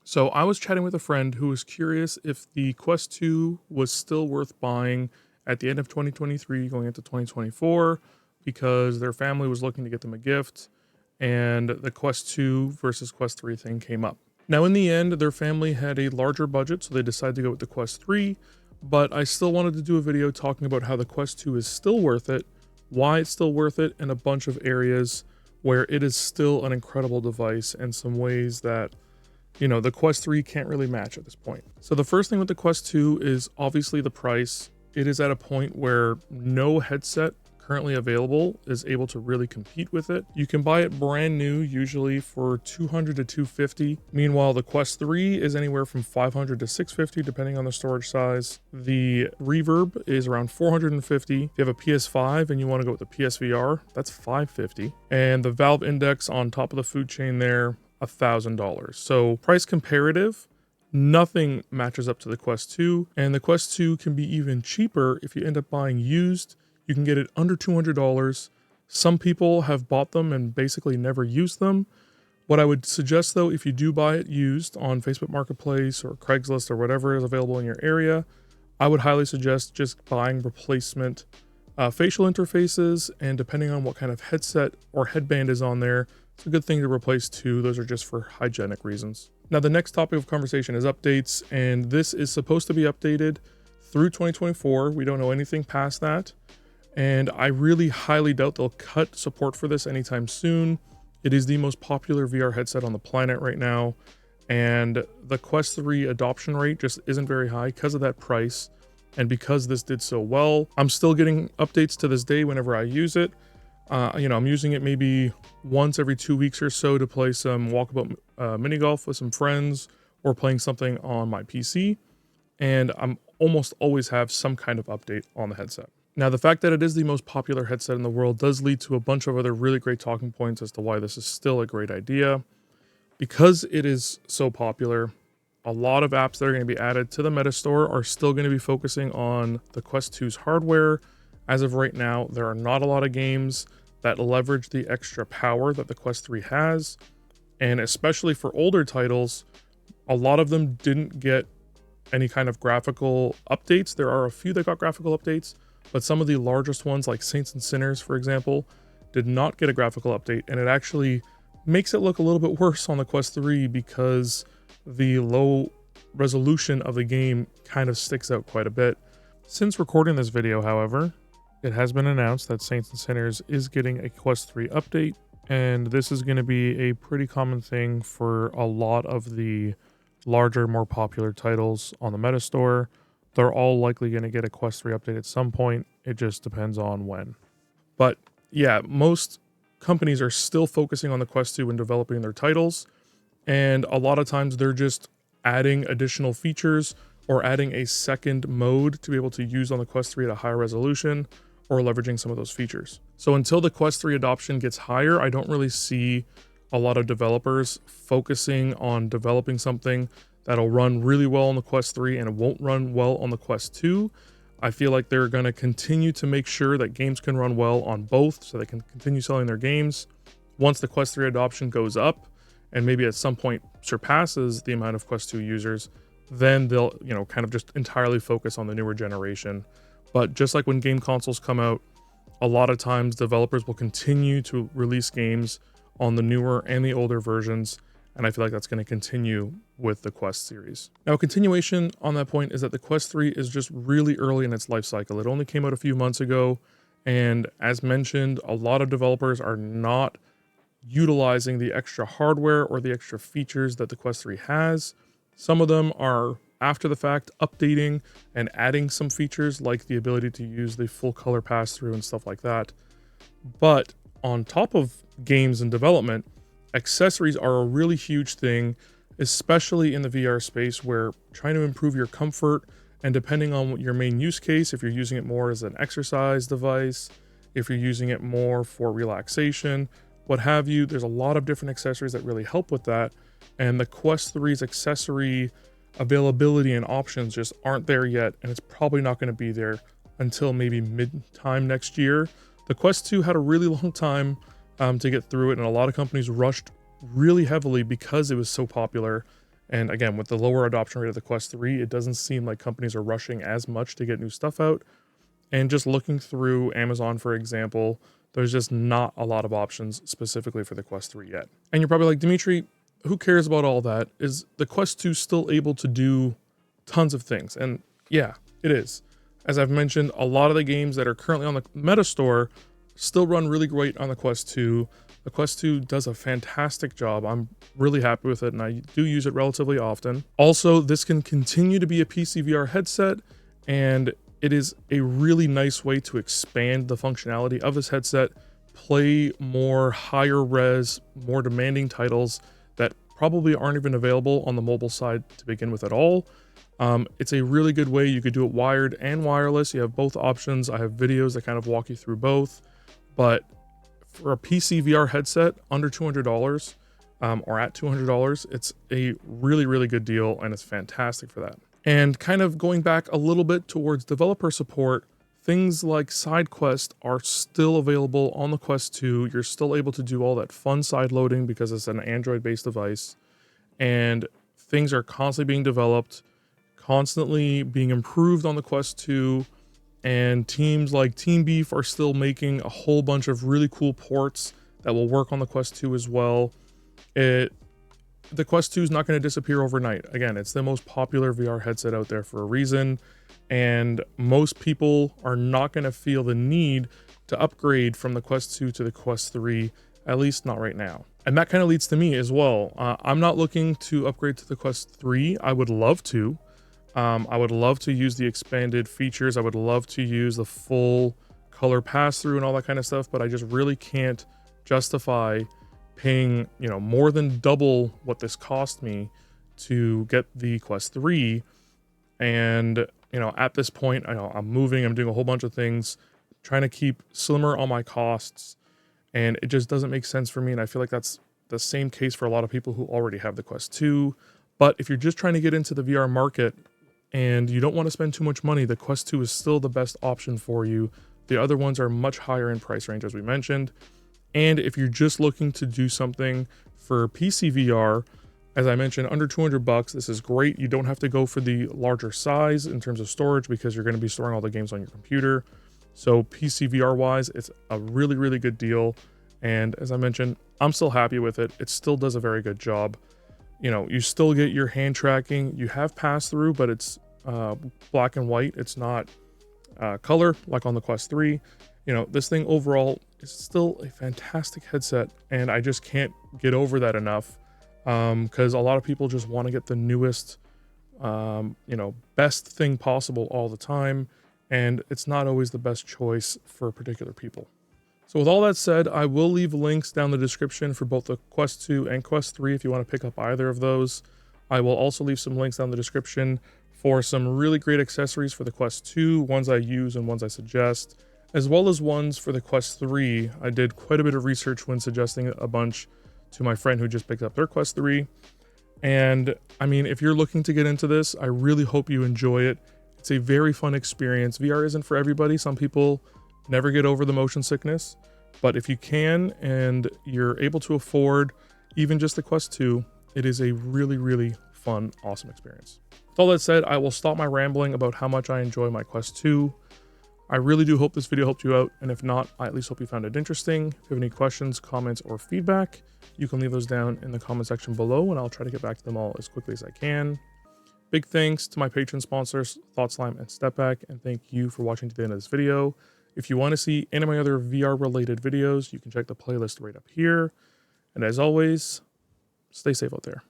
So I was chatting with a friend who was curious if the Quest 2 was still worth buying at the end of 2023 going into 2024 because their family was looking to get them a gift and the Quest 2 versus Quest 3 thing came up. Now in the end, their family had a larger budget, so they decided to go with the Quest 3, but I still wanted to do a video talking about how the Quest 2 is still worth it, why it's still worth it, and a bunch of areas where it is still an incredible device and some ways that the Quest 3 can't really match at this point. So the first thing with the Quest 2 is obviously the price. It is at a point where no headset currently available is able to really compete with it. You can buy it brand new, usually for $200 to $250. Meanwhile, the Quest 3 is anywhere from $500 to $650, depending on the storage size. The Reverb is around $450. If you have a PS5 and you want to go with the PSVR, that's $550. And the Valve Index on top of the food chain there, $1,000. So price comparative, nothing matches up to the Quest 2, and the Quest 2 can be even cheaper if you end up buying used. You can get it under $200. Some people have bought them and basically never used them. What I would suggest though, if you do buy it used on Facebook Marketplace or Craigslist or whatever is available in your area, I would highly suggest just buying replacement facial interfaces, and depending on what kind of headset or headband is on there, it's a good thing to replace too. Those are just for hygienic reasons. Now, the next topic of conversation is updates, and this is supposed to be updated through 2024. We don't know anything past that, and I really highly doubt they'll cut support for this anytime soon. It is the most popular VR headset on the planet right now, and the Quest 3 adoption rate just isn't very high because of that price, and because this did so well. I'm still getting updates to this day whenever I use it. I'm using it maybe once every 2 weeks or so to play some walkabout mini golf with some friends, or playing something on my PC. And I'm almost always have some kind of update on the headset. Now, the fact that it is the most popular headset in the world does lead to a bunch of other really great talking points as to why this is still a great idea. Because it is so popular, a lot of apps that are going to be added to the Meta Store are still going to be focusing on the Quest 2's hardware. As of right now, there are not a lot of games that leverage the extra power that the Quest 3 has, and especially for older titles, a lot of them didn't get any kind of graphical updates. There are a few that got graphical updates, but some of the largest ones, like Saints and Sinners, for example, did not get a graphical update, and it actually makes it look a little bit worse on the Quest 3 because the low resolution of the game kind of sticks out quite a bit. Since recording this video, however, it has been announced that Saints and Sinners is getting a Quest 3 update, and this is going to be a pretty common thing for a lot of the larger, more popular titles on the Meta Store. They're all likely going to get a Quest 3 update at some point. It just depends on when. But yeah, most companies are still focusing on the Quest 2 when developing their titles, and a lot of times they're just adding additional features or adding a second mode to be able to use on the Quest 3 at a higher resolution, or leveraging some of those features. So until the Quest 3 adoption gets higher, I don't really see a lot of developers focusing on developing something that'll run really well on the Quest 3 and it won't run well on the Quest 2. I feel like they're going to continue to make sure that games can run well on both so they can continue selling their games. Once the Quest 3 adoption goes up and maybe at some point surpasses the amount of Quest 2 users, then they'll, kind of just entirely focus on the newer generation. But just like when game consoles come out, a lot of times developers will continue to release games on the newer and the older versions, and I feel like that's going to continue with the Quest series. Now, a continuation on that point is that the Quest 3 is just really early in its life cycle. It only came out a few months ago, and as mentioned, a lot of developers are not utilizing the extra hardware or the extra features that the Quest 3 has. Some of them are, after the fact, updating and adding some features like the ability to use the full color pass-through and stuff like that. But on top of games and development, accessories are a really huge thing, especially in the VR space, where trying to improve your comfort, and depending on your main use case, if you're using it more as an exercise device, if you're using it more for relaxation, what have you, there's a lot of different accessories that really help with that. And the Quest 3's accessory availability and options just aren't there yet, and it's probably not going to be there until maybe mid-time next year. The Quest 2 had a really long time to get through it, and a lot of companies rushed really heavily because it was so popular, And again, with the lower adoption rate of the Quest 3, it doesn't seem like companies are rushing as much to get new stuff out. And just looking through Amazon, for example, there's just not a lot of options specifically for the Quest 3 yet. And you're probably like, Dimitri, who cares about all that? Is the Quest 2 still able to do tons of things? And yeah, it is. As I've mentioned, a lot of the games that are currently on the Meta Store still run really great on the Quest 2. The Quest 2 does a fantastic job. I'm really happy with it, and I do use it relatively often. Also, this can continue to be a PCVR headset, and it is a really nice way to expand the functionality of this headset, play more higher res, more demanding titles that probably aren't even available on the mobile side to begin with at all. It's a really good way. You could do it wired and wireless. You have both options. I have videos that kind of walk you through both, but for a PC VR headset under $200 or at $200, it's a really, really good deal, and it's fantastic for that. And kind of going back a little bit towards developer support, things like side quests are still available on the Quest 2. You're still able to do all that fun side loading because it's an Android-based device, and things are constantly being developed, constantly being improved on the Quest 2. And teams like Team Beef are still making a whole bunch of really cool ports that will work on the Quest 2 as well. The Quest 2 is not going to disappear overnight. Again, it's the most popular VR headset out there for a reason, and most people are not going to feel the need to upgrade from the Quest 2 to the Quest 3, at least not right now. And that kind of leads to me as well. I'm not looking to upgrade to the Quest 3. I would love to. I would love to use the expanded features. I would love to use the full color pass-through and all that kind of stuff, but I just really can't justify paying, more than double what this cost me to get the Quest 3. And, at this point, I'm moving, I'm doing a whole bunch of things, trying to keep slimmer on my costs, and it just doesn't make sense for me. And I feel like that's the same case for a lot of people who already have the Quest 2. But if you're just trying to get into the VR market, and you don't want to spend too much money, the Quest 2 is still the best option for you. The other ones are much higher in price range, as we mentioned. And if you're just looking to do something for PC VR, as I mentioned, under $200, this is great. You don't have to go for the larger size in terms of storage because you're going to be storing all the games on your computer. So PC VR wise, it's a really, really good deal. And as I mentioned, I'm still happy with it. It still does a very good job. You still get your hand tracking. You have pass-through, but it's black and white. It's not color like on the Quest 3. This thing overall is still a fantastic headset, and I just can't get over that enough because a lot of people just want to get the newest, best thing possible all the time, and it's not always the best choice for particular people. So with all that said, I will leave links down the description for both the Quest 2 and Quest 3 if you want to pick up either of those. I will also leave some links down the description for some really great accessories for the Quest 2, ones I use and ones I suggest, as well as ones for the Quest 3. I did quite a bit of research when suggesting a bunch to my friend who just picked up their Quest 3. And I mean, if you're looking to get into this, I really hope you enjoy it. It's a very fun experience. VR isn't for everybody. Some people never get over the motion sickness, but if you can and you're able to afford even just the Quest 2, it is a really, really fun, awesome experience. With all that said, I will stop my rambling about how much I enjoy my Quest 2. I really do hope this video helped you out, and if not, I at least hope you found it interesting. If you have any questions, comments, or feedback, you can leave those down in the comment section below, and I'll try to get back to them all as quickly as I can. Big thanks to my patron sponsors, Thought Slime and Step Back, and thank you for watching to the end of this video. If you want to see any of my other VR related videos, you can check the playlist right up here. And as always, stay safe out there.